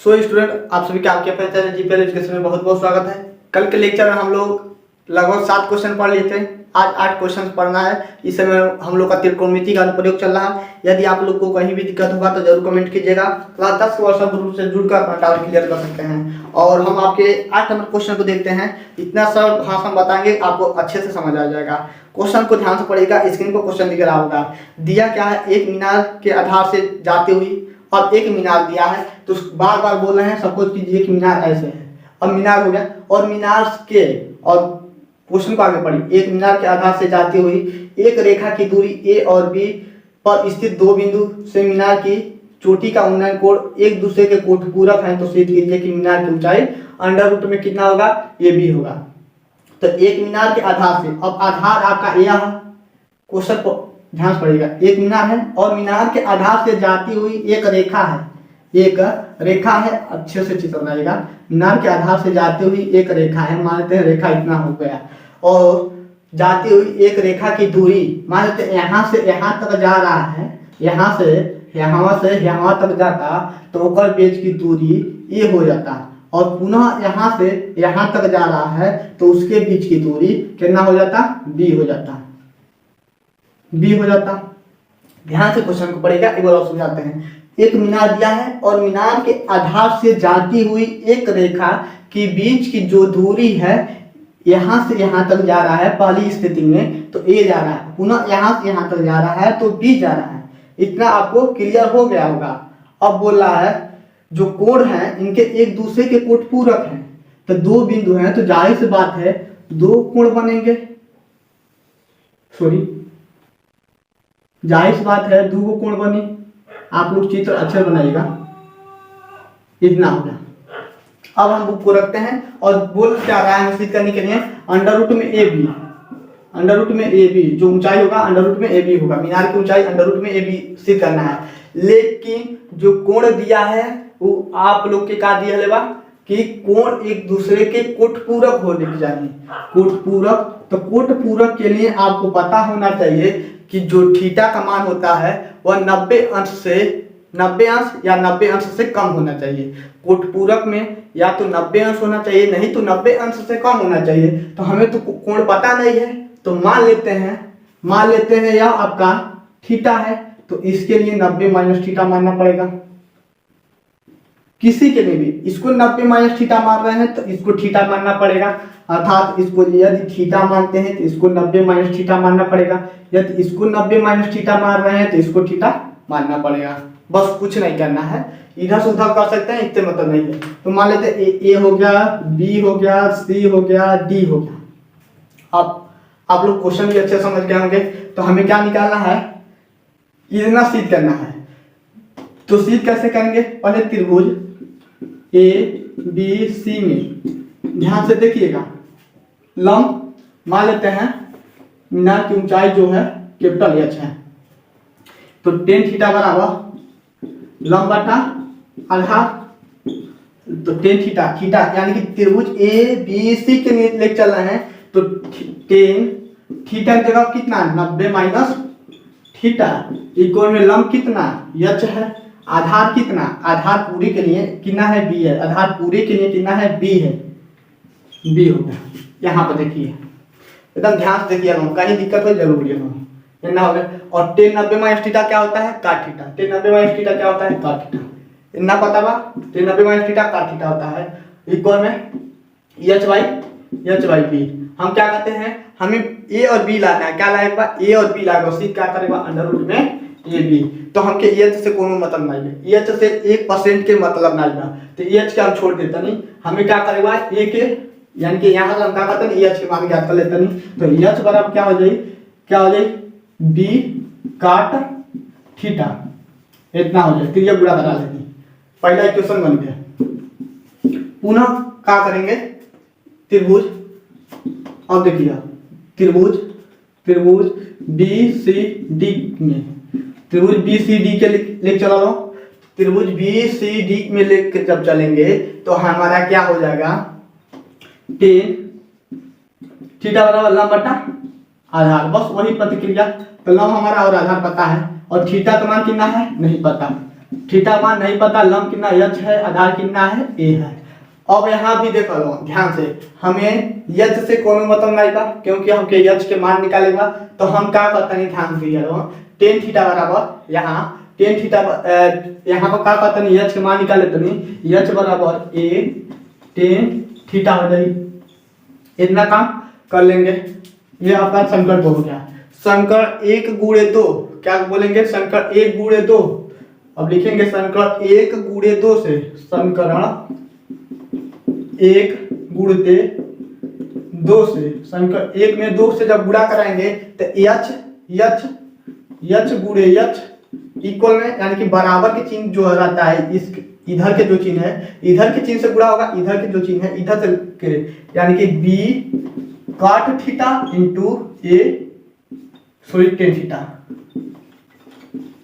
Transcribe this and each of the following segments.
So student, आप सभी का आपके अपने चैनल जीपीएल एजुकेशन में बहुत बहुत स्वागत है। कल के लेक्चर में हम लोग लगभग 7 क्वेश्चन पढ़ लिए थे। आज 8 क्वेश्चन पढ़ना है। इस समय हम लोग का त्रिकोणमिति का अनुप्रयोग चल रहा है। यदि आप लोग को कहीं भी दिक्कत होगा तो जरूर कमेंट कीजिएगा। क्लास 10 के व्हाट्सएप ग्रुप से जुड़कर अपना डाउट क्लियर कर सकते हैं। और हम आपके 8 नंबर क्वेश्चन को देखते हैं। इतना सरल भाषा में बताएंगे, आपको अच्छे से समझ आ जाएगा। क्वेश्चन को ध्यान से पढ़िएगा। स्क्रीन पर क्वेश्चन दिख रहा होगा। दिया क्या है, एक मीनार के आधार से जाती हुई, अब एक मीनार दिया है तो बार बार बोल रहे हैं। सपोज कीजिए कि मीनार ऐसे है, अब मीनार हो गया और मीनार के, और क्वेश्चन को आगे पढ़िए। एक मीनार के आधार से जाती हुई एक रेखा की दूरी ए और बी पर स्थित दो बिंदु से मीनार की चोटी का उन्नयन कोण एक दूसरे के कोण पूरक है तो सिद्ध कीजिए कि मीनार की ऊंचाई अंडर रूट में कितना होगा, ए बी होगा। तो एक मीनार के आधार से, अब आधार आपका ए है, क्वेश्चन को ध्यान से पड़ेगा। एक मीनार है और मीनार के आधार से जाती हुई एक रेखा है, एक रेखा है, अच्छे से चित्र बनाइएगा। मीनार के आधार से जाती हुई एक रेखा है, मान लेते हैं रेखा इतना हो गया, और जाती हुई एक रेखा की दूरी मान लेते हैं यहाँ से यहाँ तक जा रहा है, यहाँ से यहाँ तक जाता तो ओकर बीच की दूरी ये हो जाता, और पुनः यहाँ से यहाँ तक जा रहा है तो उसके बीच की दूरी कितना हो जाता, बी हो जाता, बी हो जाता। ध्यान से क्वेश्चन को पढ़ेगा, एक बार और समझाते हैं। एक मीनार दिया है और मीनार के आधार से जाती हुई एक रेखा के बीच की जो दूरी है यहाँ से यहाँ तक जा रहा है, पहली स्थिति में तो ए जा रहा है, पुनः यहाँ से यहाँ तक जा रहा है तो बी जा रहा है। इतना आपको क्लियर हो गया होगा। अब बोल रहा है जो कोण है इनके एक दूसरे के कोण पूरक हैं, तो दो बिंदु हैं तो जाहिर सी बात है दो कोण बनेंगे, जाहिर सी बात है दो कोण बने। आप लोग चित्र अच्छे बनाइएगा। इतना हो गया। अब हम बुक को रखते हैं और बोल क्या रहा है सिद्ध करने के लिए, अंडर रूट में ए बी, अंडर रूट में ए बी जो ऊंचाई होगा अंडर रूट में ए बी होगा। मीनार की ऊंचाई अंडर रूट में ए बी सिद्ध करना है। लेकिन जो कोण दिया है वो आप लोग के का दिया है कि कोण एक दूसरे के कोट पूरक होने की चाहिए। कोट पूरक, तो कोट पूरक के लिए आपको पता होना चाहिए कि जो थीटा का मान होता है वह 90 अंश से 90 अंश या 90 अंश से कम होना चाहिए। कोट पूरक में या तो 90 अंश होना चाहिए, नहीं तो 90 अंश से कम होना चाहिए। तो हमें तो कोण पता नहीं है, तो मान लेते हैं यह आपका थीटा है, तो इसके लिए 90 माइनस थीटा मानना पड़ेगा। किसी के लिए भी इसको 90 माइनस थीटा मान रहे हैं तो इसको थीटा मानना पड़ेगा, अर्थात इसको यदि थीटा मानते हैं तो इसको 90 माइनस थीटा मानना पड़ेगा। यदि इसको 90 माइनस थीटा मान रहे हैं तो इसको थीटा मानना पड़ेगा। बस कुछ नहीं करना है, इधर से उधर कर सकते हैं, इतने मतलब नहीं है। तो मान लेते हैं ए हो गया, बी हो गया, सी हो गया, डी हो गया। अब आप लोग क्वेश्चन भी अच्छे समझ गए होंगे। तो हमें क्या निकालना है, इतना सिद्ध करना है। तो सिद्ध कैसे करेंगे, पहले त्रिभुज ए बी सी में ध्यान से देखिएगा, लंब मान लेते हैं मीनार की ऊंचाई जो है कैपिटल एच है, तो tan थीटा बराबर लंब बटा आधार, तो tan थीटा, थीटा यानी कि त्रिभुज ए बी सी के लिए लेके चल रहे हैं तो tan थीटा की जगह कितना 90 माइनस थीटा इक्वल में लंब कितना एच है, आधार कितना, आधार पूरे के लिए कितना है बी है, आधार पूरे के लिए कितना है बी है, बी हो गया। यहाँ पर देखिए एकदम ध्यान से देखिए, कहीं दिक्कत हो जरूर ये इतना हो गया। और tan 90 माइनस थीटा क्या होता है, cot theta. tan 90 minus theta क्या होता है, cot थीटा। इतना पता बा, tan 90 minus theta cot theta होता है इक्वल में h बाई बी। हम क्या कहते हैं, हमें a और b लाना है। क्या लाएगा, a और b लाएगा, उसी क्या करेगा अंडर रूट में ए बी। तो हमके एच से कोनो मतलब नहीं है, एच से 1% के मतलब नहीं है, तो एच के हम छोड़ देते नहीं। हमें क्या करेगा ए के, यानी कि यहाँ हम क्या करते हैं एच के मान ज्ञात कर लेते नहीं। तो एच बराबर क्या हो जाए बी काट थीटा, इतना हो जाए। क्रिया गुणा करा लेंगे, पहला इक्वेशन बन गया। पुनः क्या करेंगे, त्रिभुज, अब देखिए त्रिभुज बी सी डी में, त्रिभुज बी सी डी के लेके चला लो। त्रिभुज बी सी डी में लेके जब चलेंगे तो हमारा क्या हो जाएगा, tan थीटा बराबर लंब बटा आधार, बस वही प्रतिक्रिया। तो लंब हमारा और आधार पता है और थीटा का मान कितना है नहीं पता, थीटा मान नहीं पता, लंब कितना एच है, आधार कितना है ए है। अब यहाँ भी देखो लो ध्यान से, हमें एच से कोनो मतलब नहीं था क्योंकि हम के एच के मान निकालेगा। तो हम क्या करते हैं ध्यान से लो, टेन थीटा बराबर यहाँ टेन थीटा यहाँ पर क्या करते हैं एच के मान निकाले तो नहीं, एच बराबर ए टेन थीटा हो जाएगी। इतना काम कर लेंगे। ये आपका संकल्प हो गया। संकल्प एक गुणे दो, क्या बोलेंगे संकल्प एक गुणे दो। अब लिखेंगे संकल्प एक गुणे दो से, संकरण एक गुणते दो से, संकल्प एक में दो से जब गुणा कराएंगे तो एच एच एच गुणे एच इक्वल में यानी कि बराबर के चिन्ह जो रहता है, इस इधर के जो चिन्ह है इधर के चिन्ह से गुणा होगा, इधर के जो चिन्ह है इधर से के, यानी कि बी काट थीटा इंटू ए सॉरी टेन थीटा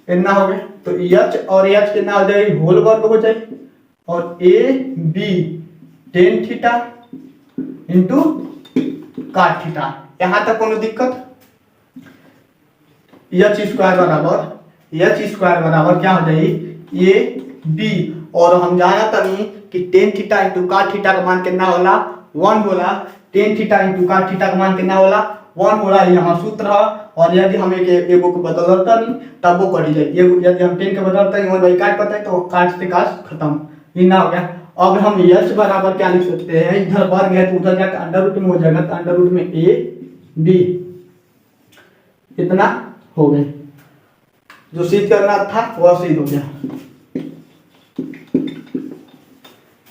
इतना हो गया। तो एच और एच कितना हो जाएगी, होल वर्ग हो जाएगी, और A B tan theta into cot theta. यहां तक कोनो दिक्कत? एच स्क्वायर बराबर क्या हो जाएगी, ए बी, और हम जाना तभी कि ten theta into cot theta का मान कितना होला, 1 होला। Ten theta into cot theta का मान कितना होला, 1 होला। यहाँ सूत्र है, और यदि हम एगो को बदलता नहीं तब वो कटी जाए। यदि हम 10 के बदलता है वही काट पता है तो काट से काट खत्म, इतना हो गया। अब हम एच बराबर क्या लिख सकते हैं, इधर वर्ग है तो उधर जाकर अंडर रूट में हो जाएगा, तो अंडर रूट में ए बी इतना हो गया। जो सिद्ध करना था वह सिद्ध हो गया।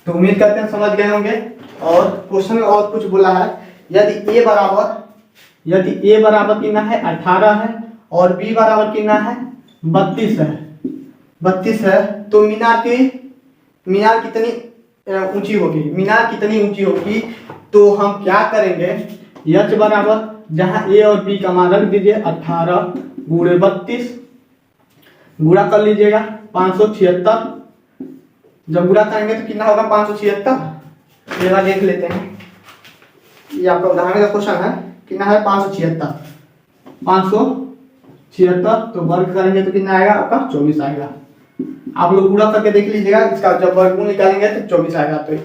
तो उम्मीद करते हैं समझ गए होंगे। और क्वेश्चन में और कुछ बोला है, यदि ए बराबर कितना है 18 है और बी बराबर कितना है 32 है, तो मीनार कितनी ऊंची होगी, मीनार कितनी ऊंची होगी। तो हम क्या करेंगे, एच बराबर जहां ए और बी का मान रख दीजिए 18 गुणे 32, गुणा कर लीजिएगा 576। जब गुणा करेंगे तो कितना होगा 576। ये बार देख लेते हैं, ये आपका उदाहरण का क्वेश्चन है, कितना है 576 तो वर्ग करेंगे तो कितना आएगा आपका 24 आएगा। आप लोग गुणा करके देख लीजिएगा, इसका जब वर्गमूल निकालेंगे तो 24 आएगा। तो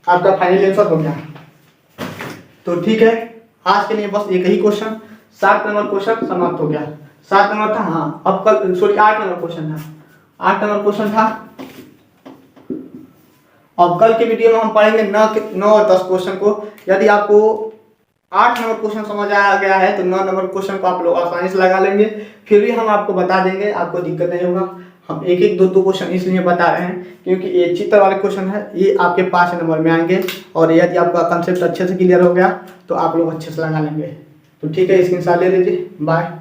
आपका फाइनल आंसर हो गया। तो ठीक है, आज के लिए बस एक ही क्वेश्चन, 7 नंबर क्वेश्चन समाप्त हो गया। 7 नंबर था, हाँ अब कल सॉरी 8 नंबर क्वेश्चन था, 8 नंबर क्वेश्चन था। अब कल के वीडियो में हम पढ़ेंगे 9 और 10 क्वेश्चन को। यदि आपको 8 नंबर क्वेश्चन समझ आ गया है तो 9 नंबर क्वेश्चन को आप लोग आसानी से लगा लेंगे। फिर भी हम आपको बता देंगे, आपको दिक्कत नहीं होगा। हम एक एक दो क्वेश्चन इसलिए बता रहे हैं क्योंकि ये चित्र वाले क्वेश्चन है, ये आपके 5 नंबर में आएंगे। और यदि आपका कंसेप्ट अच्छे से क्लियर हो गया तो आप लोग अच्छे से लगा लेंगे। तो ठीक है, स्क्रीनशॉट ले लीजिए। बाय।